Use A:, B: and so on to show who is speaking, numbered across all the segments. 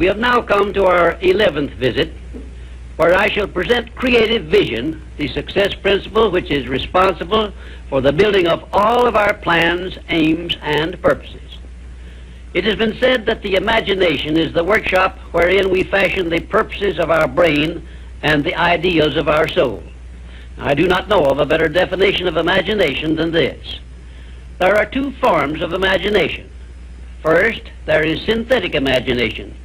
A: We have now come to our 11th visit, where I shall present creative vision, the success principle which is responsible for the building of all of our plans, aims, and purposes. It has been said that the imagination is the workshop wherein we fashion the purposes of our brain and the ideals of our soul. I do not know of a better definition of imagination than this. There are two forms of imagination. First, there is synthetic imagination,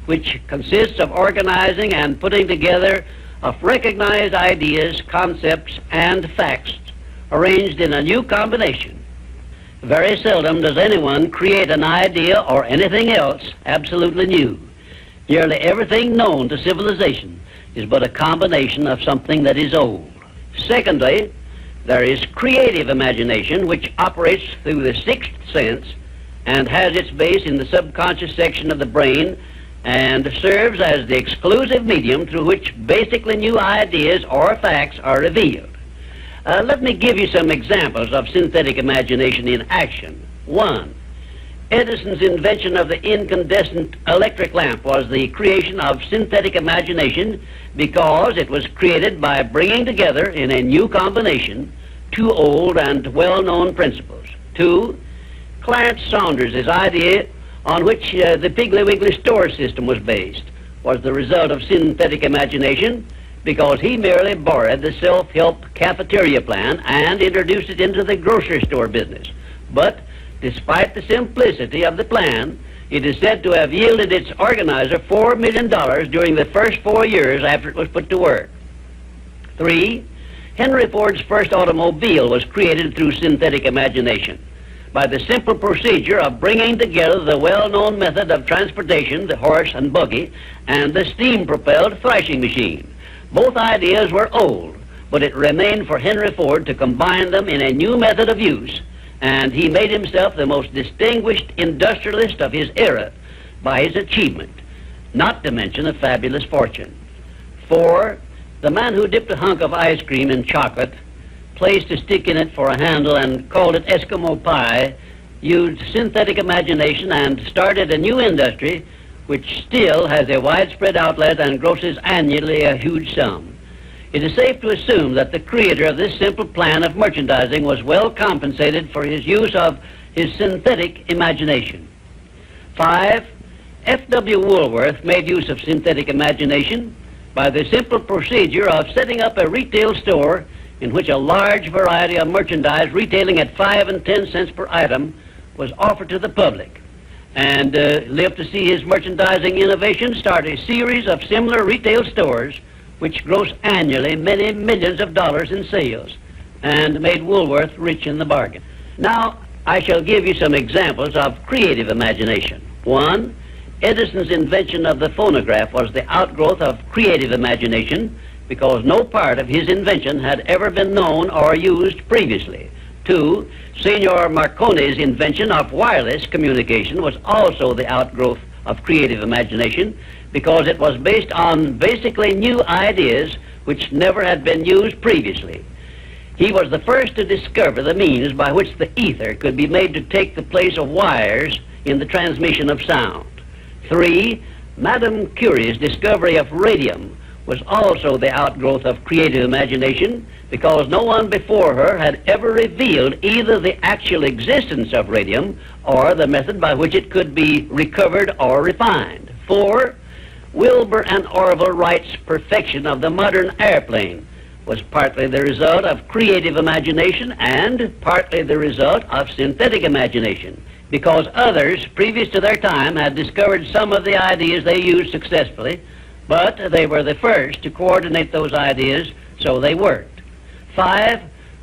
A: which consists of organizing and putting together of recognized ideas, concepts, and facts arranged in a new combination. Very seldom does anyone create an idea or anything else absolutely new. Nearly everything known to civilization is but a combination of something that is old. Secondly, there is creative imagination, which operates through the sixth sense and has its base in the subconscious section of the brain and serves as the exclusive medium through which basically new ideas or facts are revealed. Let me give you some examples of synthetic imagination in action. 1. Edison's invention of the incandescent electric lamp was the creation of synthetic imagination because it was created by bringing together in a new combination two old and well-known principles. 2. Clarence Saunders' idea on which the Piggly Wiggly store system was based was the result of synthetic imagination because he merely borrowed the self-help cafeteria plan and introduced it into the grocery store business. But despite the simplicity of the plan, it is said to have yielded its organizer $4 million during the first 4 years after it was put to work. 3. Henry Ford's first automobile was created through synthetic imagination by the simple procedure of bringing together the well-known method of transportation, the horse and buggy, and the steam-propelled thrashing machine. Both ideas were old, but it remained for Henry Ford to combine them in a new method of use, and he made himself the most distinguished industrialist of his era by his achievement, not to mention a fabulous fortune. 4. The man who dipped a hunk of ice cream in chocolate, placed a stick in it for a handle, and called it Eskimo pie, used synthetic imagination and started a new industry which still has a widespread outlet and grosses annually a huge sum. It is safe to assume that the creator of this simple plan of merchandising was well compensated for his use of his synthetic imagination. 5. F.W. Woolworth made use of synthetic imagination by the simple procedure of setting up a retail store in which a large variety of merchandise retailing at 5 and 10 cents per item was offered to the public, and lived to see his merchandising innovation start a series of similar retail stores which gross annually many millions of dollars in sales and made Woolworth rich in the bargain. Now, I shall give you some examples of creative imagination. 1. Edison's invention of the phonograph was the outgrowth of creative imagination because no part of his invention had ever been known or used previously. 2. Signor Marconi's invention of wireless communication was also the outgrowth of creative imagination because it was based on basically new ideas which never had been used previously. He was the first to discover the means by which the ether could be made to take the place of wires in the transmission of sound. 3. Madame Curie's discovery of radium was also the outgrowth of creative imagination because no one before her had ever revealed either the actual existence of radium or the method by which it could be recovered or refined. 4. Wilbur and Orville Wright's perfection of the modern airplane was partly the result of creative imagination and partly the result of synthetic imagination because others previous to their time had discovered some of the ideas they used successfully, but they were the first to coordinate those ideas, so they worked. 5.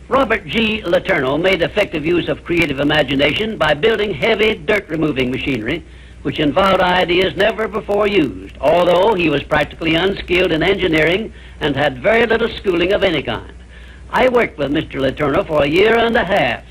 A: Robert G. Letourneau made effective use of creative imagination by building heavy dirt-removing machinery, which involved ideas never before used, although he was practically unskilled in engineering and had very little schooling of any kind. I worked with Mr. Letourneau for a year and a half,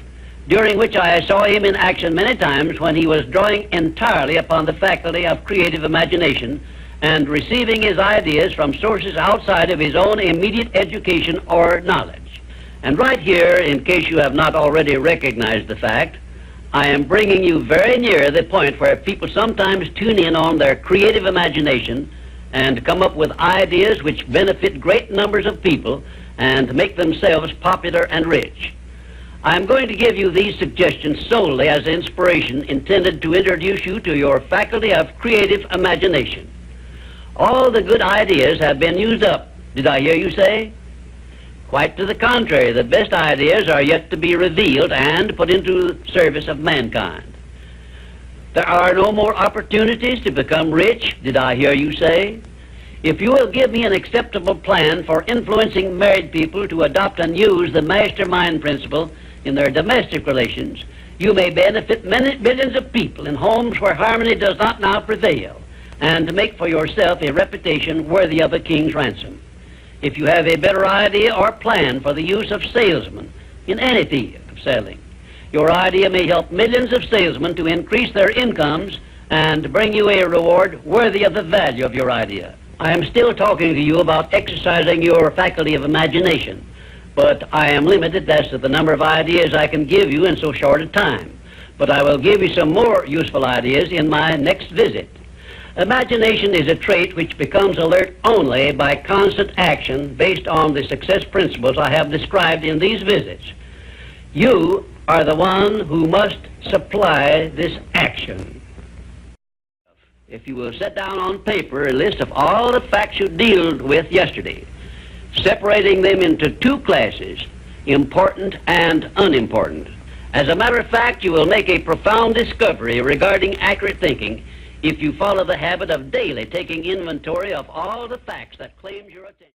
A: during which I saw him in action many times when he was drawing entirely upon the faculty of creative imagination and receiving his ideas from sources outside of his own immediate education or knowledge. And right here, in case you have not already recognized the fact, I am bringing you very near the point where people sometimes tune in on their creative imagination and come up with ideas which benefit great numbers of people and make themselves popular and rich. I am going to give you these suggestions solely as inspiration intended to introduce you to your faculty of creative imagination. All the good ideas have been used up, did I hear you say? Quite to the contrary, the best ideas are yet to be revealed and put into service of mankind. There are no more opportunities to become rich, did I hear you say? If you will give me an acceptable plan for influencing married people to adopt and use the mastermind principle in their domestic relations, you may benefit many millions of people in homes where harmony does not now prevail, and make for yourself a reputation worthy of a king's ransom. If you have a better idea or plan for the use of salesmen in any field of selling, your idea may help millions of salesmen to increase their incomes and bring you a reward worthy of the value of your idea. I am still talking to you about exercising your faculty of imagination, but I am limited as to the number of ideas I can give you in so short a time. But I will give you some more useful ideas in my next visit. Imagination is a trait which becomes alert only by constant action based on the success principles I have described in these visits. You are the one who must supply this action. If you will set down on paper a list of all the facts you dealt with yesterday, separating them into two classes, important and unimportant. As a matter of fact, you will make a profound discovery regarding accurate thinking if you follow the habit of daily taking inventory of all the facts that claims your attention.